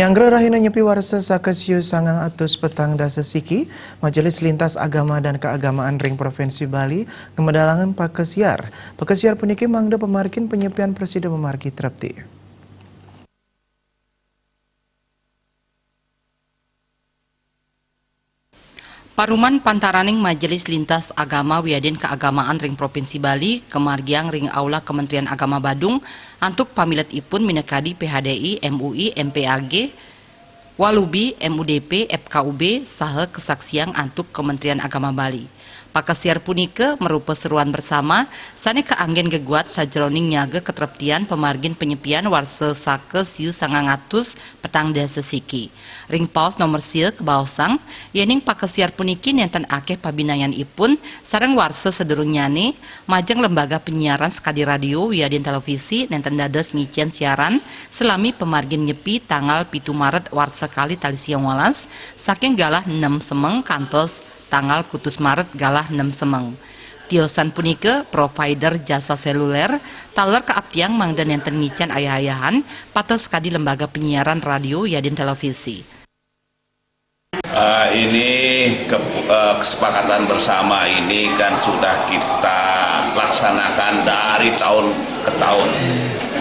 Nyanggra rahina nyepi warsa sakesiu sangang atus petang dasa siki, Majelis Lintas Agama dan Keagamaan Ring Provinsi Bali kemedalangan pakesiar. Pakesiar puniki mangda pemargin penyepian Presiden memargi trepti. Paruman pantaraning Majelis Lintas Agama Wiadin Keagamaan Ring Provinsi Bali kemargiang ring aula Kementerian Agama Badung antuk pamilet ipun minekadi PHDI, MUI, MPAG, Walubi, MUDP, FKUB, saha kesaksian antuk Kementerian Agama Bali. Pakesiar punike merupa seruan bersama sane keanggen geguat sajroning nyaga ketreptian pemargin penyepian warsa sake siu sangangatus petang dasa siki. Ring paus nomor sia kebaosang yening pakesiar puniki nenten akeh pabinayan ipun sareng warsa sederunyane majeng lembaga penyiaran sekadi radio wiadin televisi nenten dados ngician siaran selami pemargin nyepi tanggal 7 Maret warsa kali tali siang walas saking galah 6 semeng kantos tanggal kutus Maret galah 6 semeng. Tiosan punike provider jasa seluler taler keaptiang mangda nenten ngican ayah-ayahan pates kadi lembaga penyiaran radio yadin televisi. Ini kesepakatan bersama ini kan sudah kita laksanakan dari tahun ke tahun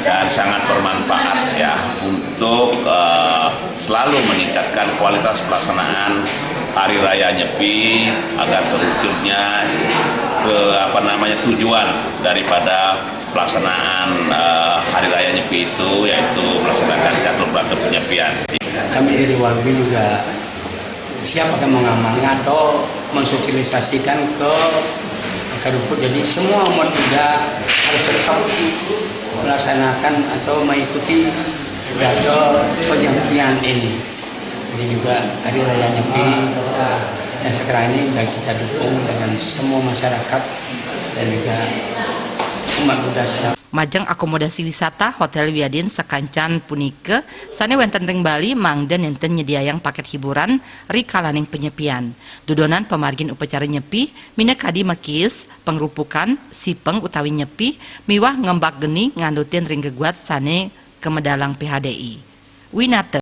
dan sangat bermanfaat ya untuk selalu meningkatkan kualitas pelaksanaan Hari Raya Nyepi agar terwujudnya tujuan daripada pelaksanaan Hari Raya Nyepi itu yaitu melaksanakan catur berata penyepian. Kami dari Walubi juga siap akan mengamankan atau mensosialisasikan ke akar rumput. Jadi semua umat Buddha harus tetap melaksanakan atau mengikuti pidato penyepian ini. Jadi juga Hari Raya Nyepi yang sekarang ini sudah kita dukung dengan semua masyarakat dan juga umat Buddha siap. Majeng akomodasi wisata Hotel Wiadin sekancan punike sane wenten ring Bali mangda nenten nyediayang paket hiburan rikalaning penyepian. Dudonan pemargin upacara nyepi minekadi makis pengrupukan sipeng utawi nyepi miwah ngembak geni ngandutin ring geguat sane kemedalang PHDI. Winate